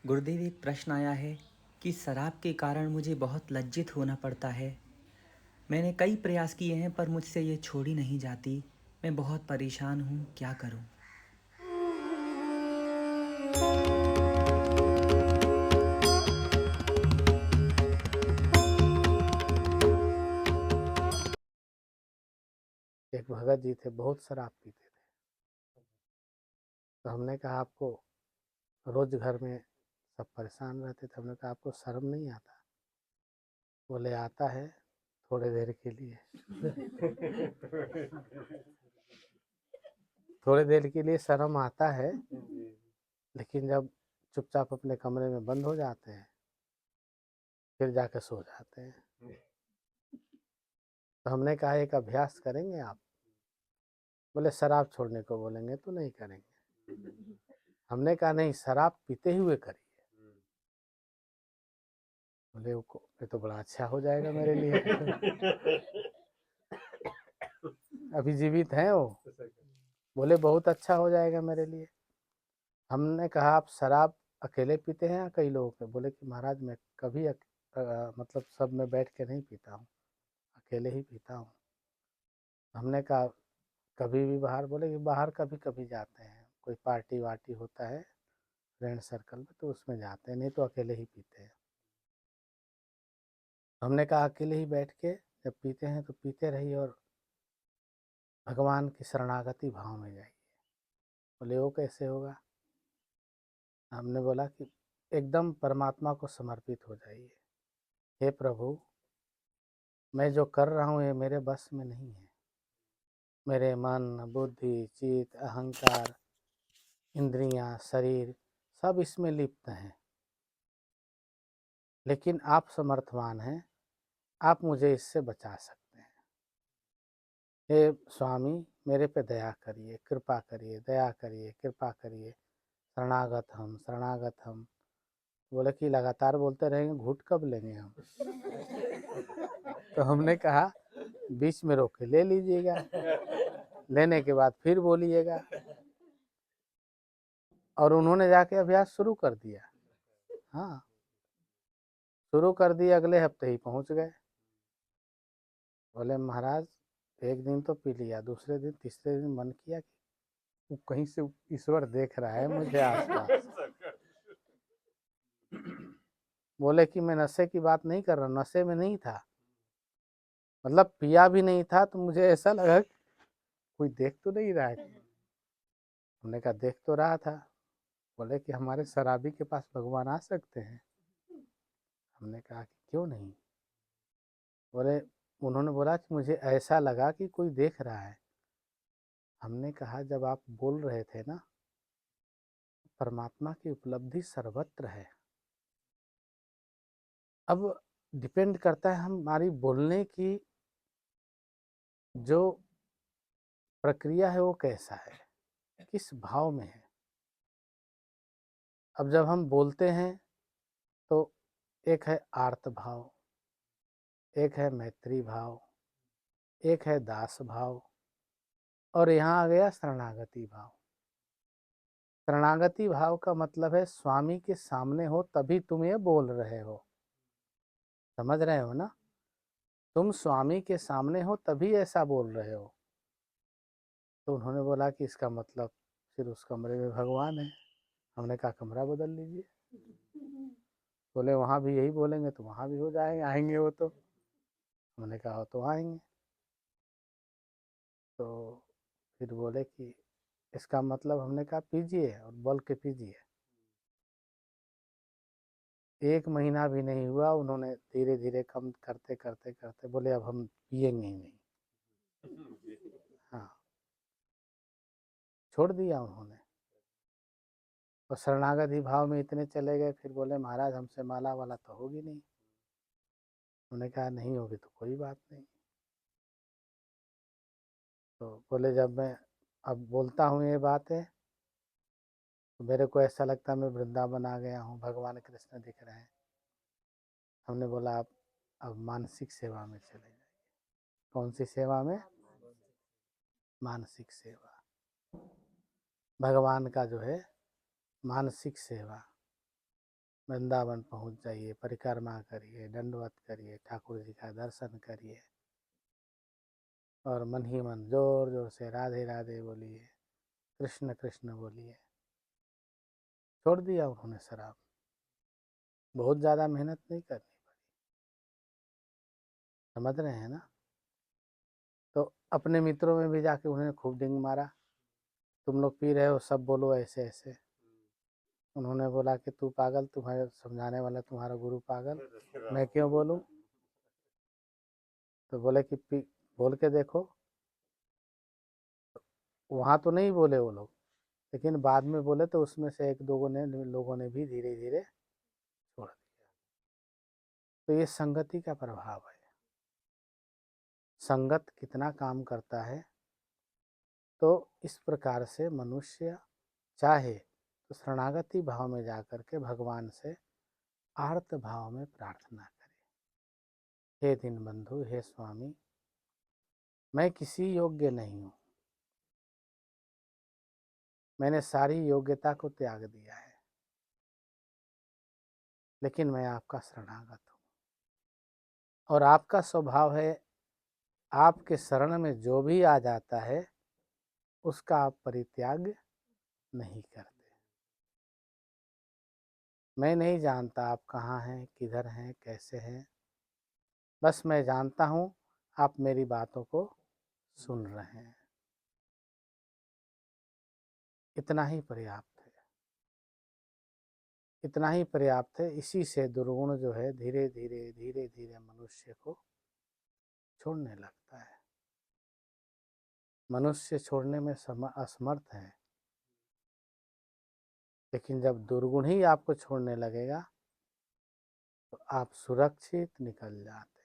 गुरुदेव, एक प्रश्न आया है कि शराब के कारण मुझे बहुत लज्जित होना पड़ता है। मैंने कई प्रयास किए हैं पर मुझसे ये छोड़ी नहीं जाती। मैं बहुत परेशान हूँ, क्या करूँ? एक भगत जी थे, बहुत शराब पीते थे। तो हमने कहा आपको रोज घर में सब परेशान रहते थे, हमने कहा आपको शर्म नहीं आता? बोले आता है, थोड़े देर के लिए। थोड़े देर के लिए शर्म आता है, लेकिन जब चुपचाप अपने कमरे में बंद हो जाते हैं फिर जाके सो जाते हैं। तो हमने कहा एक अभ्यास करेंगे आप? बोले शराब छोड़ने को बोलेंगे तो नहीं करेंगे। हमने कहा नहीं, शराब पीते हुए करिए। बोले ये तो बड़ा अच्छा हो जाएगा मेरे लिए। अभी जीवित हैं वो। बोले बहुत अच्छा हो जाएगा मेरे लिए। हमने कहा आप शराब अकेले पीते हैं या कई लोगों के? बोले कि महाराज मैं कभी मतलब सब में बैठ के नहीं पीता हूँ, अकेले ही पीता हूँ। हमने कहा कभी भी बाहर? बोले कि बाहर कभी कभी जाते हैं, कोई पार्टी वार्टी होता है फ्रेंड सर्कल में तो उसमें जाते हैं, नहीं तो अकेले ही पीते हैं। हमने कहा अकेले ही बैठ के जब पीते हैं तो पीते रहिए और भगवान की शरणागति भाव में जाइए। बोले वो कैसे होगा? हमने बोला कि एकदम परमात्मा को समर्पित हो जाइए। हे प्रभु, मैं जो कर रहा हूँ ये मेरे बस में नहीं है। मेरे मन, बुद्धि, चित्त, अहंकार, इंद्रियां, शरीर सब इसमें लिप्त हैं, लेकिन आप समर्थवान हैं, आप मुझे इससे बचा सकते हैं। हे स्वामी, मेरे पे दया करिए, कृपा करिए, दया करिए, कृपा करिए। शरणागत हम, शरणागत हम। बोले कि लगातार बोलते रहेंगे, घूट कब लेंगे हम? तो हमने कहा बीच में रोक के ले लीजिएगा, लेने के बाद फिर बोलिएगा। और उन्होंने जाके अभ्यास शुरू कर दिया। हाँ, शुरू कर दिया, अगले हफ्ते ही पहुंच गए। बोले महाराज एक दिन तो पी लिया, दूसरे दिन तीसरे दिन मन किया कि वो कहीं से ईश्वर देख रहा है मुझे आसपास। बोले कि मैं नशे की बात नहीं कर रहा, नशे में नहीं था, मतलब पिया भी नहीं था, तो मुझे ऐसा लगा कोई देख तो नहीं रहा है। हमने कहा देख तो रहा था। बोले कि हमारे शराबी के पास भगवान आ सकते हैं? हमने कहा कि क्यों नहीं। बोले, उन्होंने बोला कि मुझे ऐसा लगा कि कोई देख रहा है। हमने कहा जब आप बोल रहे थे ना, परमात्मा की उपलब्धि सर्वत्र है। अब डिपेंड करता है हमारी बोलने की जो प्रक्रिया है वो कैसा है, किस भाव में है। अब जब हम बोलते हैं तो एक है आर्त भाव, एक है मैत्री भाव, एक है दास भाव, और यहाँ आ गया शरणागति भाव। शरणागति भाव का मतलब है स्वामी के सामने हो तभी तुम ये बोल रहे हो। समझ रहे हो ना? तुम स्वामी के सामने हो तभी ऐसा बोल रहे हो। तो उन्होंने बोला कि इसका मतलब फिर उस कमरे में भगवान है। हमने कहा कमरा बदल लीजिए। बोले वहाँ भी यही बोलेंगे तो वहाँ भी हो जाएंगे, आएंगे वो तो। हमने कहा तो आएंगे। तो फिर बोले कि इसका मतलब, हमने कहा पीजिए और बोल के पीजिए। एक महीना भी नहीं हुआ, उन्होंने धीरे धीरे कम करते करते करते बोले अब हम पिएंगे ही नहीं। हाँ, छोड़ दिया उन्होंने। और शरणागति भाव में इतने चले गए, फिर बोले महाराज हमसे माला वाला तो होगी नहीं। उन्होंने कहा नहीं होगी तो कोई बात नहीं। तो बोले जब मैं अब बोलता हूँ ये बातें तो मेरे को ऐसा लगता है मैं वृंदावन आ गया हूँ, भगवान कृष्ण दिख रहे हैं। हमने बोला आप अब मानसिक सेवा में चले जाइए। कौन सी सेवा में? मानसिक सेवा। भगवान का जो है मानसिक सेवा। वृंदावन पहुंच जाइए, परिक्रमा करिए, दंडवत करिए, ठाकुर जी का दर्शन करिए और मन ही मन जोर जोर से राधे राधे बोलिए, कृष्ण कृष्ण बोलिए। छोड़ दिया उन्होंने शराब, बहुत ज़्यादा मेहनत नहीं करनी पड़ी, समझ रहे हैं ना। तो अपने मित्रों में भी जाके उन्होंने खूब डिंग मारा, तुम लोग पी रहे हो, सब बोलो ऐसे ऐसे। उन्होंने बोला कि तू पागल, तुम्हारे समझाने वाला तुम्हारा गुरु पागल, मैं क्यों बोलूं। तो बोले कि पी, बोल के देखो। वहाँ तो नहीं बोले वो लोग, लेकिन बाद में बोले तो उसमें से एक दो लोगों ने भी धीरे धीरे छोड़ दिया। तो ये संगति का प्रभाव है, संगत कितना काम करता है। तो इस प्रकार से मनुष्य चाहे तो शरणागति भाव में जाकर के भगवान से आर्त भाव में प्रार्थना करे, हे दीनबंधु, हे स्वामी, मैं किसी योग्य नहीं हूँ, मैंने सारी योग्यता को त्याग दिया है, लेकिन मैं आपका शरणागत हूँ। और आपका स्वभाव है, आपके शरण में जो भी आ जाता है उसका आप परित्याग नहीं करते। मैं नहीं जानता आप कहाँ हैं, किधर हैं, कैसे हैं, बस मैं जानता हूँ आप मेरी बातों को सुन रहे हैं, इतना ही पर्याप्त है, इतना ही पर्याप्त है। इसी से दुर्गुण जो है धीरे धीरे धीरे धीरे मनुष्य को छोड़ने लगता है। मनुष्य छोड़ने में असमर्थ है, लेकिन जब दुर्गुण ही आपको छोड़ने लगेगा तो आप सुरक्षित निकल जाते हैं।